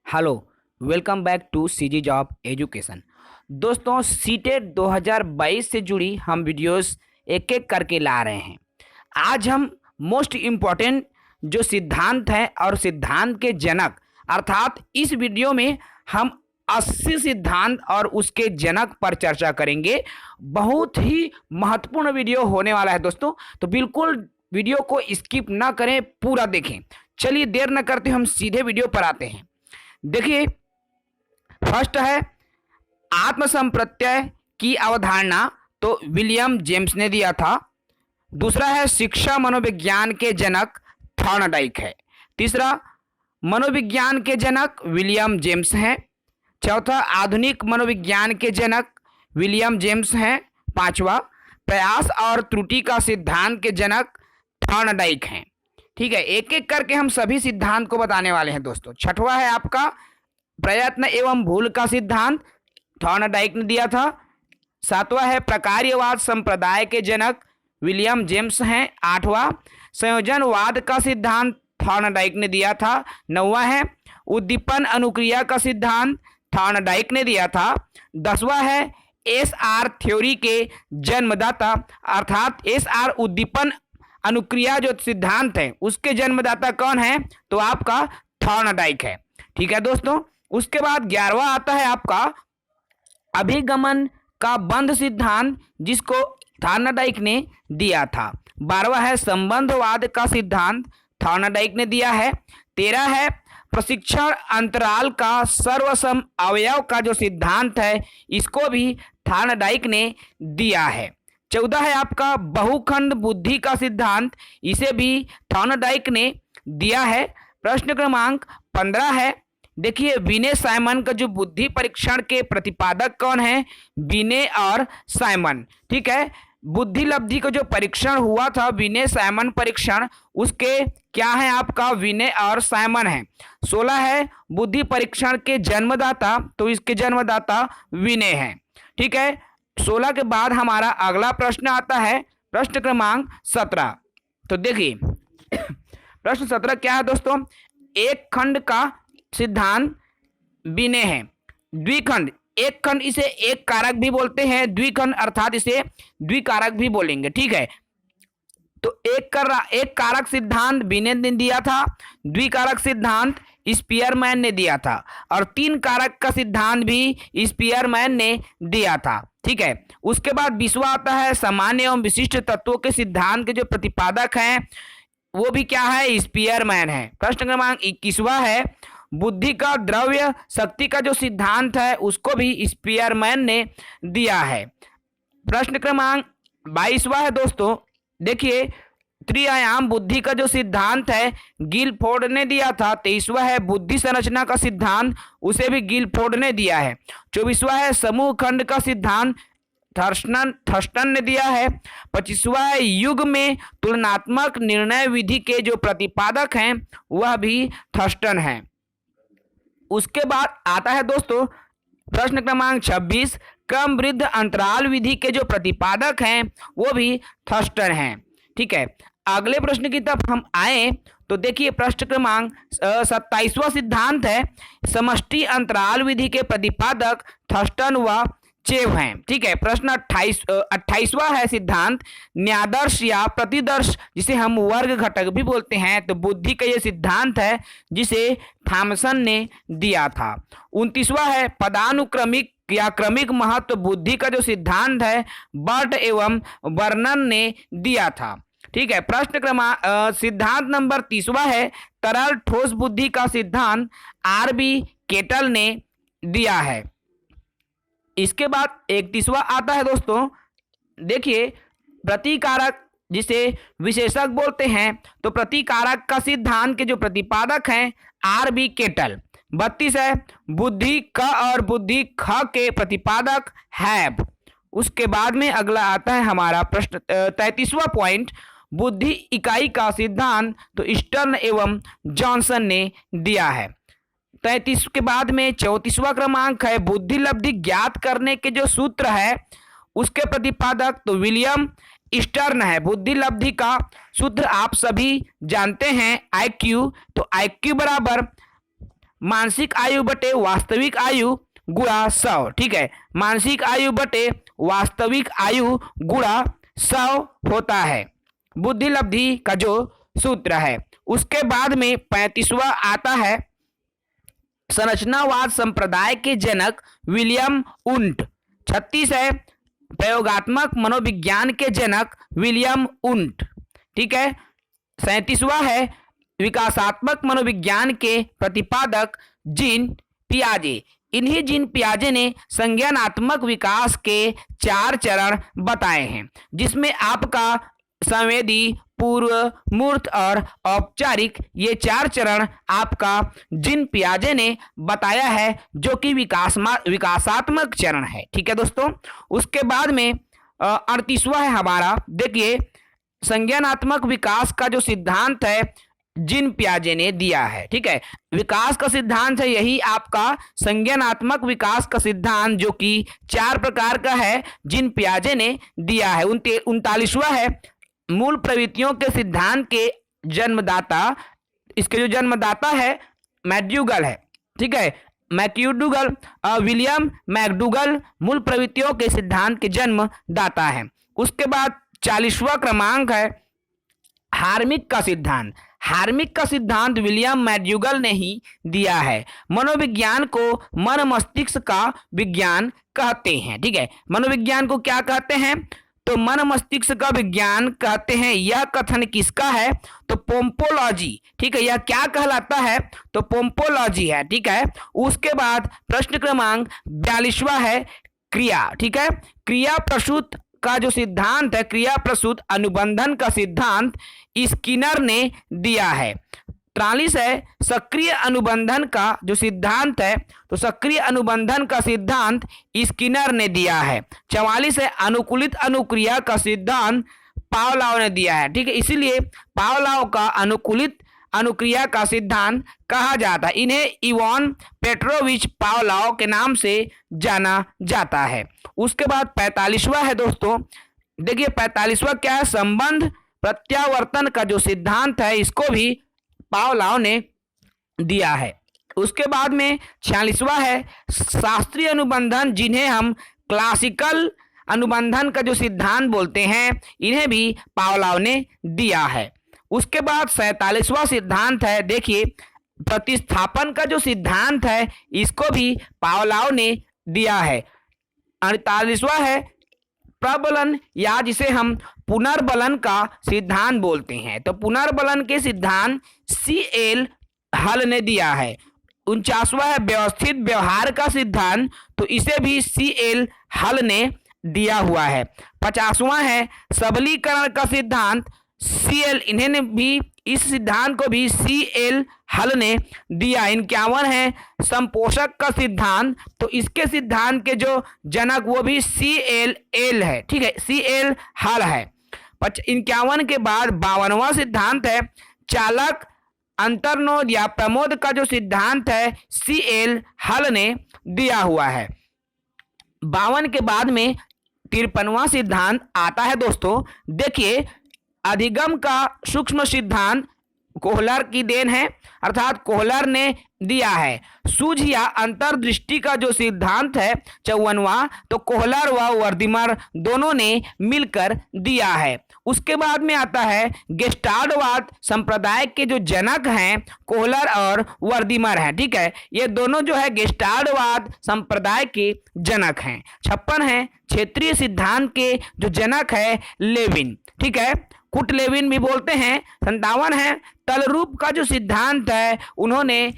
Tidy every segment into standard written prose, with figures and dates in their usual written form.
Hello, welcome back to CG job education. दोस्तों, CTET 2022 से जुड़ी हम वीडियोस एक एक करके ला रहे हैं। आज हम मोस्ट इम्पॉर्टेंट जो सिद्धांत हैं और सिद्धांत के जनक अर्थात इस वीडियो में हम 80 सिद्धांत और उसके जनक पर चर्चा करेंगे। बहुत ही महत्वपूर्ण वीडियो होने वाला है दोस्तों, तो बिल्कुल वीडियो को स्किप ना करें, पूरा देखें। चलिए देर न करते हम सीधे वीडियो पर आते हैं। देखिए, फर्स्ट है आत्मसंप्रत्यय की अवधारणा, तो विलियम जेम्स ने दिया था। दूसरा है शिक्षा मनोविज्ञान के जनक थॉर्नडाइक है। तीसरा, मनोविज्ञान के जनक विलियम जेम्स हैं। चौथा, आधुनिक मनोविज्ञान के जनक विलियम जेम्स हैं। पांचवा, प्रयास और त्रुटि का सिद्धांत के जनक थॉर्नडाइक हैं। ठीक है, एक एक करके हम सभी सिद्धांत को बताने वाले हैं दोस्तों। छठवां है आपका प्रयत्न एवं भूल का सिद्धांत, थॉर्नडाइक ने दिया था। सातवां है प्रकार्यवाद संप्रदाय के जनक विलियम जेम्स हैं। आठवां, संयोजनवाद का सिद्धांत थॉर्नडाइक ने दिया था। नौवां है उद्दीपन अनुक्रिया का सिद्धांत, थॉर्नडाइक ने दिया था। 10वां है एसआर थ्योरी के जन्मदाता अर्थात एसआर उद्दीपन अनुक्रिया जो सिद्धांत है उसके जन्मदाता कौन है, तो आपका थॉर्नडाइक है। ठीक है दोस्तों, उसके बाद 11वां आता है आपका अभिगमन का बंध सिद्धांत, जिसको थॉर्नडाइक ने दिया था। 12वां है संबंधवाद का सिद्धांत, थॉर्नडाइक ने दिया है। 13 है प्रशिक्षण अंतराल का सर्वसम अवयव का जो सिद्धांत है, इसको भी थॉर्नडाइक ने दिया है। 14 है आपका बहुखंड बुद्धि का सिद्धांत, इसे भी थॉर्नडाइक ने दिया है। प्रश्न क्रमांक 15 है, देखिए विने साइमन का जो बुद्धि परीक्षण के प्रतिपादक कौन है, विने और साइमन। ठीक है, बुद्धि लब्धि का जो परीक्षण हुआ था विने साइमन परीक्षण, उसके क्या है आपका विने और साइमन है। 16 है बुद्धि परीक्षण के जन्मदाता, तो इसके जन्मदाता विने हैं। ठीक है, 16 के बाद हमारा अगला प्रश्न आता है प्रश्न क्रमांक 17। तो देखिए प्रश्न 17 क्या है दोस्तों, एक खंड का सिद्धांत विने है। द्विखंड, एक खंड इसे एक कारक भी बोलते हैं, द्विखंड अर्थात इसे द्विकारक भी बोलेंगे। ठीक है, तो एक कारक सिद्धांत विने ने दिया था, द्विकारक सिद्धांत स्पीयरमैन ने दिया था, और तीन कारक का सिद्धांत भी स्पीयरमैन ने दिया था। ठीक है, उसके बाद 20वां आता है सामान्य एवं विशिष्ट तत्वों के सिद्धांत के जो प्रतिपादक हैं वो भी क्या है, स्पीयरमैन है। प्रश्न क्रमांक 21वां है बुद्धि का द्रव्य शक्ति का जो सिद्धांत है उसको भी स्पीयरमैन ने दिया है। प्रश्न क्रमांक 22वां है दोस्तों, देखिए त्रिआयाम बुद्धि का जो सिद्धांत है गिलफोर्ड ने दिया था। 23वां है बुद्धि संरचना का सिद्धांत, उसे भी गिलफोर्ड ने दिया है। 24वां है समूह खंड का सिद्धांत, थर्स्टन ने दिया है। 25वां है युग में तुलनात्मक निर्णय विधि के जो प्रतिपादक हैं वह भी थर्स्टन है। उसके बाद आता है दोस्तों प्रश्न क्रमांक 26, क्रम वृद्ध अंतराल विधि के जो प्रतिपादक हैं वो भी थर्स्टन हैं। ठीक है, अगले प्रश्न की तरफ हम आए तो देखिए प्रश्न क्रमांक 27वां सिद्धांत है समष्टि अंतराल विधि के प्रतिपादक थर्स्टन व चेव हैं। ठीक है, प्रश्न 28वां है सिद्धांत न्यादर्श या प्रतिदर्श, जिसे हम वर्ग घटक भी बोलते हैं, तो बुद्धि का ये सिद्धांत है जिसे थॉमसन ने दिया था। 29वां है पदानुक्रमिक या क्रमिक महत्व बुद्धि का जो सिद्धांत है बर्ट एवं वर्णन ने दिया था। ठीक है, प्रश्न क्रमांक सिद्धांत नंबर 30वां है तरल ठोस बुद्धि का सिद्धांत आरबी केटल ने दिया है। इसके बाद 31वां आता है दोस्तों, देखिए प्रतिकारक जिसे विशेषक बोलते हैं, तो प्रतिकारक का सिद्धांत के जो प्रतिपादक हैं आरबी केटल। 32 है बुद्धि क और बुद्धि ख के प्रतिपादक हैब। उसके बाद में अगला आता है हमारा प्रश्न 33वां पॉइंट बुद्धि इकाई का सिद्धांत, तो स्टर्न एवं जॉनसन ने दिया है। 33 के बाद में 34वां क्रमांक है बुद्धि लब्धि ज्ञात करने के जो सूत्र है उसके प्रतिपादक तो विलियम स्टर्न है। बुद्धि लब्धि का सूत्र आप सभी जानते हैं IQ, तो IQ बराबर मानसिक आयु बटे वास्तविक आयु गुणा 100, ठीक है, मानसिक आयु बटे वास्तविक आयु गुणा 100 होता है, बुद्धि लब्धि का जो सूत्र है। उसके बाद में 35वां आता है संरचनावाद संप्रदाय के जनक विलियम उंट। 36 है प्रयोगात्मक मनोविज्ञान के जनक विलियम उंट, ठीक है। 37वां है विकासात्मक मनोविज्ञान के प्रतिपादक जीन पियाजे। इन्हीं जीन पियाजे ने संज्ञानात्मक विकास के 4 चरण बताए हैं, जिसमें आपका संवेदी, पूर्व, मूर्त और औपचारिक, ये 4 चरण आपका जीन पियाजे ने बताया है, जो कि विकासात्मक चरण है, ठीक है दोस्तों। उसके बाद में 38वां है हमारा, देखिए संज्ञानात्मक विकास का जो सिद्धांत है जीन पियाजे ने दिया है, ठीक है। विकास का सिद्धांत है यही आपका संज्ञानात्मक विकास का सिद्धांत, जो कि 4 प्रकार का है, जीन पियाजे ने दिया है। 39वां है मूल प्रवृत्तियों के सिद्धांत के जन्मदाता, इसके जो जन्मदाता है मैक्डूगल है, ठीक है, मैक्डूगल, विलियम मैक्डूगल मूल प्रवृत्तियों के सिद्धांत के जन्मदाता है। उसके बाद 40वां क्रमांक है हार्मिक का सिद्धांत। हार्मिक का सिद्धांत विलियम मैक्डूगल ने ही दिया है। मनोविज्ञान को मन मस्तिष्क का विज्ञान कहते हैं, ठीक है। मनोविज्ञान को क्या कहते हैं? तो मन मस्तिष्क का विज्ञान कहते हैं। यह कथन किसका है? तो पोम्पोलॉजी, ठीक है। यह क्या कहलाता है? तो पोम्पोलॉजी है, ठीक है। उसके बाद प्रश्न क्रमांक 42वां है क्रिया, ठीक है। क्रिया प्रसूत का जो सिद्धांत है, क्रिया प्रसूत अनुबंधन का सिद्धांत स्किनर ने दिया है। 43 है सक्रिय अनुबंधन का जो सिद्धांत है, तो सक्रिय अनुबंधन का सिद्धांत स्किनर ने दिया है। 44 है अनुकूलित अनुक्रिया का सिद्धांत पावलोव ने दिया है, ठीक है। इसीलिए पावलोव का अनुकूलित अनुक्रिया का सिद्धांत कहा जाता है। इन्हें इवान पेट्रोविच पावलोव के नाम से जाना जाता है। उसके बाद 45वां है दोस्तों, देखिए 45वां क्या है? संबंध प्रत्यावर्तन का जो सिद्धांत है, इसको भी पावलोव ने दिया है। उसके बाद में 46वां है शास्त्रीय अनुबंधन, जिन्हें हम क्लासिकल अनुबंधन का जो सिद्धांत बोलते हैं, इन्हें भी पावलोव ने दिया है। उसके बाद 47वां सिद्धांत है, देखिए प्रतिस्थापन का जो सिद्धांत है, इसको भी पावलोव ने दिया है। 48वां है प्रबलन, या जिसे हम पुनर्बलन का सिद्धांत बोलते हैं, तो पुनर्बलन के सिद्धांत CL हल ने दिया है। 49वां है व्यवस्थित व्यवहार का सिद्धांत, तो इसे भी CL हल ने दिया हुआ है। 50वां है सबलीकरण का सिद्धांत CL, इन्हें भी इस सिद्धांत को भी CL हल ने दिया। 51 है संपोषक का सिद्धांत, तो इसके सिद्धांत के जो जनक वो भी CL है, ठीक है, CL हल है। 51 के बाद 52वां सिद्धांत है चालक अंतर्नोद या प्रमोद का जो सिद्धांत है, CL हल ने दिया हुआ है। 52 के बाद में 53वां सिद्धांत आता है दोस्तों, देखिए अधिगम का सूक्ष्म सिद्धांत कोहलर की देन है, अर्थात कोहलर ने दिया है। सूझ या अंतर्दृष्टि का जो सिद्धांत है 54वां, तो कोहलर व वर्दीमर दोनों ने मिलकर दिया है। उसके बाद में आता है गेस्टाल्टवाद संप्रदाय के जो जनक हैं कोहलर और वर्दीमर हैं, ठीक है। ये दोनों जो है गेस्टाल्टवाद संप्रदाय के जनक हैं। 56 है क्षेत्रीय सिद्धांत के जो जनक है लेविन, ठीक है, कुट लेविन भी बोलते हैं। 57 है तल रूप का जो सिद्धांत है, उन्होंने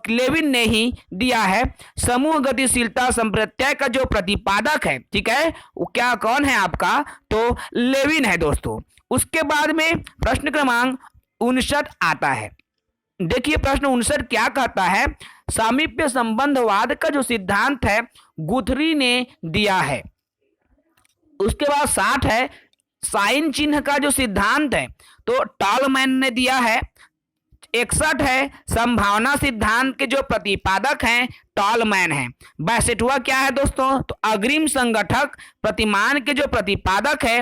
लेविन ने ही दिया है। समूह गतिशीलता संप्रत्यय का जो प्रतिपादक है, ठीक है, वो क्या कौन है आपका? तो लेविन है दोस्तों। उसके बाद में प्रश्न क्रमांक 59 आता है। देखिए प्रश्न 59 क्या कहता है? सामीप्य संबंधवाद का जो सिद्धांत है गुथरी ने दिया है। उसके बाद 60 है साइन चिन्ह का जो सिद्धांत है, तो टॉलमैन ने दिया है। 61 है संभावना सिद्धांत के जो प्रतिपादक हैं टॉलमैन हैं। 62वां क्या है दोस्तों? तो अग्रिम संगठक प्रतिमान के जो प्रतिपादक है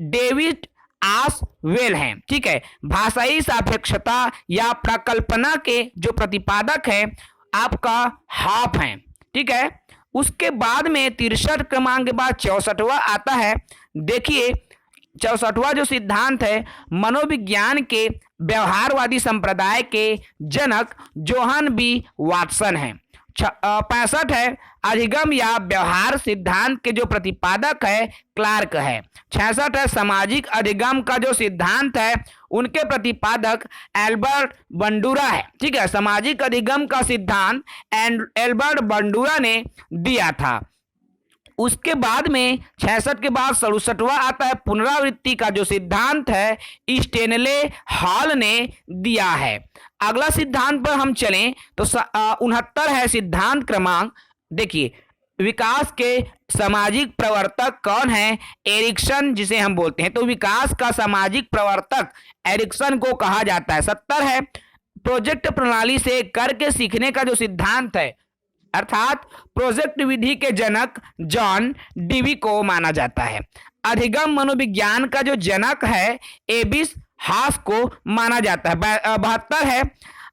डेविड आस वेल हैं। ठीक है, भाषाई सापेक्षता या प्रकल्पना के जो प्रतिपादक है आपका हाफ हैं। ठीक है, उसके बाद में 63 क्रमांक के बाद 64वां आता है। देखिए 64वां जो सिद्धांत है मनोविज्ञान के व्यवहारवादी संप्रदाय के जनक जोहन बी वाटसन है। 65 है अधिगम या व्यवहार सिद्धांत के जो प्रतिपादक है क्लार्क है। 66 है सामाजिक अधिगम का जो सिद्धांत है उनके प्रतिपादक एल्बर्ट बंडूरा है। ठीक है, सामाजिक अधिगम का सिद्धांत एल्बर्ट बंडूरा ने दिया था। उसके बाद में 66 के बाद 67वां आता है पुनरावृत्ति का जो सिद्धांत है स्टेनले हॉल ने दिया है। अगला सिद्धांत पर हम चलें तो 69 है सिद्धांत क्रमांक। देखिए विकास के सामाजिक प्रवर्तक कौन है? एरिक्सन जिसे हम बोलते हैं। तो विकास का सामाजिक प्रवर्तक एरिक्सन को कहा जाता है। 70 है प्रोजेक्ट प्रणाली से करके सीखने का जो सिद्धांत है अर्थात प्रोजेक्ट विधि के जनक जॉन डीवी को माना जाता है। अधिगम मनोविज्ञान का जो जनक है एबिस हास को माना जाता है। 72 है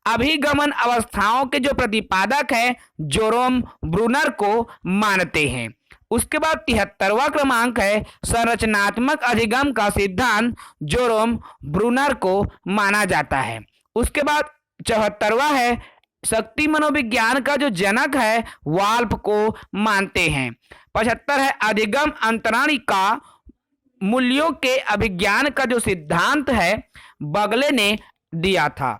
अभिगमन अवस्थाओं के जो प्रतिपादक है जोरोम ब्रूनर को मानते हैं। उसके बाद 73वां क्रमांक है संरचनात्मक अधिगम का सिद्धांत जोरोम ब्रूनर को माना जाता है। उसके बाद 74वां है शक्ति मनोविज्ञान का जो जनक है वाल्फ को मानते हैं। 75 है अधिगम अंतराणिका मूल्यों के अभिज्ञान का जो सिद्धांत है बगले ने दिया था।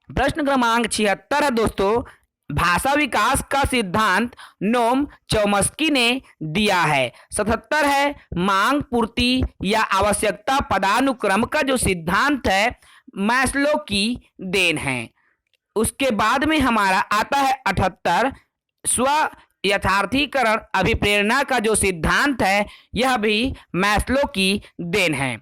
प्रश्न क्रमांक 76 है दोस्तों भाषा विकास का सिद्धांत नोम चोम्स्की ने दिया है। 77 है मांग पूर्ति या आवश्यकता पदानुक्रम का जो सिद्धांत है मैस्लो की देन है। उसके बाद में हमारा आता है 78 स्व यथार्थीकरण अभिप्रेरणा का जो सिद्धांत है यह भी मैस्लो की देन है।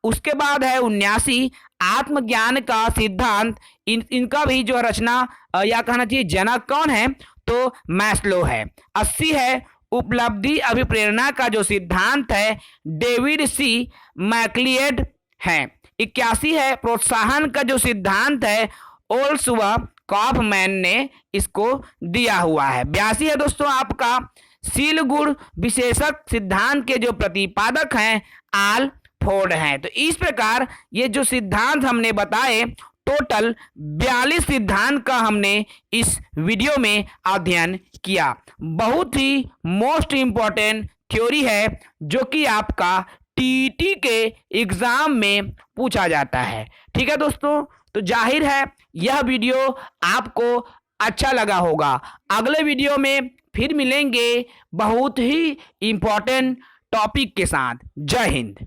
उसके बाद है 79 आत्मज्ञान का सिद्धांत। इनका भी जो रचना या कहना चाहिए जनक कौन है तो मैस्लो है। 80 है उपलब्धि अभिप्रेरणा का जो सिद्धांत है डेविड सी मैक्लिएड है। 81 है प्रोत्साहन का जो सिद्धांत है ओल्स व कॉफमैन ने इसको दिया हुआ है। 82 है दोस्तों आपका सीलगुड़ विशेषक सिद्धांत के जो प्रतिपादक हैं आल फोर्ड हैं। तो इस प्रकार ये जो सिद्धांत हमने बताए टोटल 42 सिद्धांत का हमने इस वीडियो में अध्ययन किया। बहुत ही मोस्ट इंपॉर्टेंट थ्योरी है जो कि आपका टीईटी के एग्जाम में पूछा जाता है। ठीक है दोस्तों, तो जाहिर है यह वीडियो आपको अच्छा लगा होगा। अगले वीडियो में फिर मिलेंगे बहुत ही इंपॉर्टेंट टॉपिक के साथ। जय हिंद।